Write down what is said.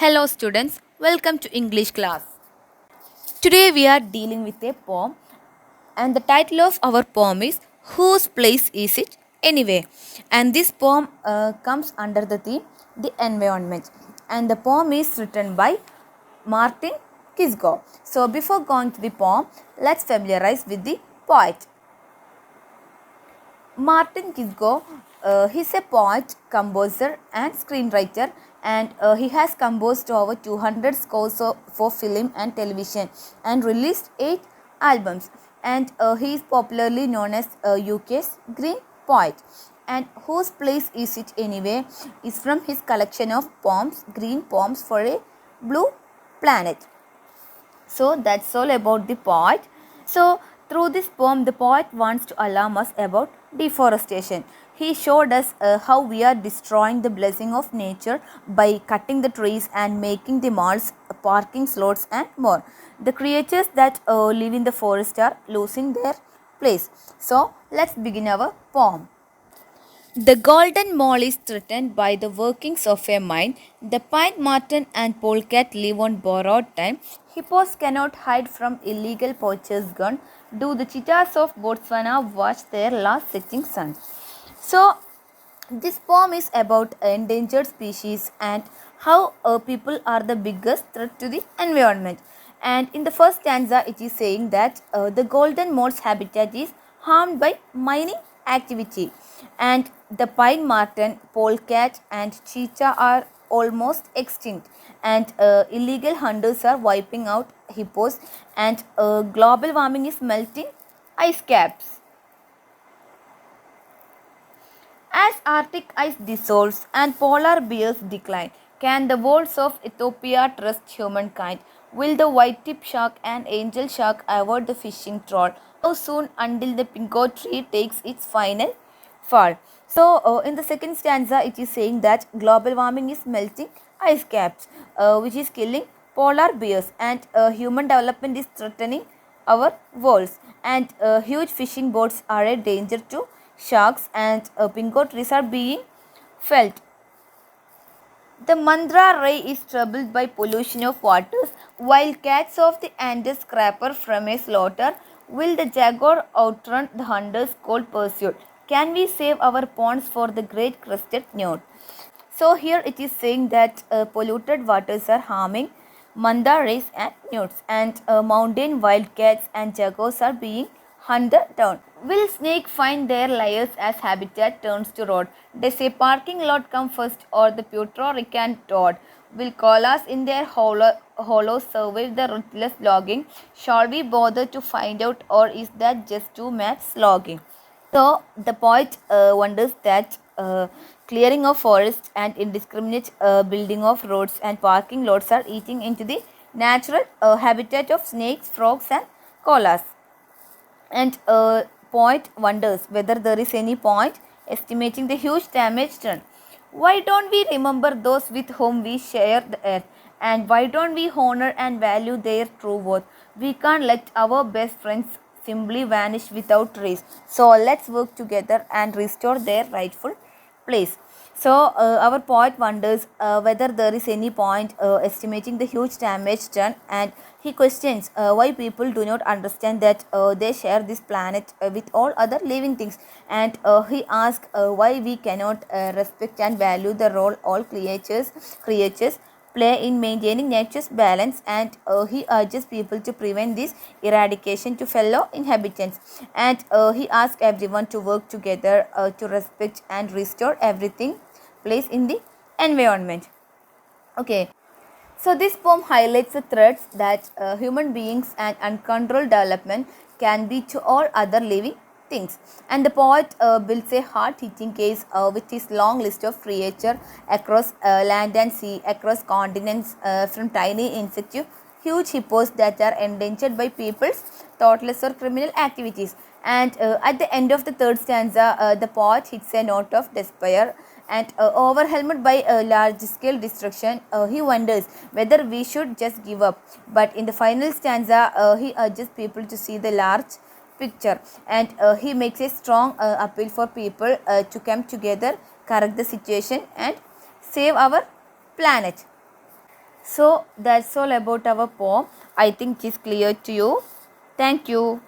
Hello students, welcome to English class. Today we are dealing with a poem and the title of our poem is Whose Place Is It Anyway? And this poem comes under the theme the environment and the poem is written by Martin Kisgo. So before going to the poem, let's familiarize with the poet. Martin Kisgo, he's a poet, composer and screenwriter and he has composed over 200 scores for film and television and released 8 albums and he is popularly known as UK's Green Poet. And Whose Place Is It Anyway is from his collection of poems, Green Poems for a Blue Planet. So that's all about the poet. So through this poem, the poet wants to alarm us about deforestation. He showed us how we are destroying the blessing of nature by cutting the trees and making the malls, parking slots and more. The creatures that live in the forest are losing their place. So let's begin our poem. The golden mole is threatened by the workings of a mine. The pine marten and polecat live on borrowed time. Hippos cannot hide from illegal poachers' gun. Do the cheetahs of Botswana watch their last setting sun? So, this poem is about endangered species and how people are the biggest threat to the environment. And in the first stanza, it is saying that the golden mole's habitat is harmed by mining activity, and the pine marten, polecat, and cheetah are almost extinct, and illegal hunters are wiping out hippos, and global warming is melting ice caps. As Arctic ice dissolves and polar bears decline, can the wolves of Ethiopia trust humankind? Will the white-tip shark and angel shark avoid the fishing troll? How soon until the pinko tree takes its final fall? So, in the second stanza, it is saying that global warming is melting ice caps, which is killing polar bears, and human development is threatening our worlds, and huge fishing boats are a danger to sharks, and pinko trees are being felled. The Mandra Ray is troubled by pollution of waters, while cats of the Andes scrapper from a slaughter. Will the jaguar outrun the hunter's cold pursuit? Can we save our ponds for the great crested newt? So here it is saying that polluted waters are harming manta rays and newts, and mountain wildcats and jaguars are being hunted down. Will snake find their lairs as habitat turns to road? Does a parking lot come first or the Puerto Rican toad? Will koalas in their hollows survive the ruthless logging? Shall we bother to find out, or is that just too much slogging? So the poet wonders that clearing of forests and indiscriminate building of roads and parking lots are eating into the natural habitat of snakes, frogs and koalas. And poet wonders whether there is any point estimating the huge damage done. Why don't we remember those with whom we share the earth? And why don't we honor and value their true worth? We can't let our best friends simply vanish without trace. So let's work together and restore their rightful place. So our poet wonders whether there is any point estimating the huge damage done, and he questions why people do not understand that they share this planet with all other living things, and he asks why we cannot respect and value the role all creatures play in maintaining nature's balance, and he urges people to prevent this eradication to fellow inhabitants, and he asks everyone to work together to respect and restore everything place in the environment. Okay, so this poem highlights the threats that human beings and uncontrolled development can be to all other living things. And the poet builds a hard-hitting case with his long list of creatures across land and sea, across continents, from tiny insects to huge hippos that are endangered by people's thoughtless or criminal activities. And at the end of the third stanza, the poet hits a note of despair, and overwhelmed by large scale destruction, he wonders whether we should just give up. But in the final stanza, he urges people to see the large picture, and he makes a strong appeal for people to come together, correct the situation and save our planet. So that's all about our poem. I think it is clear to you. Thank you.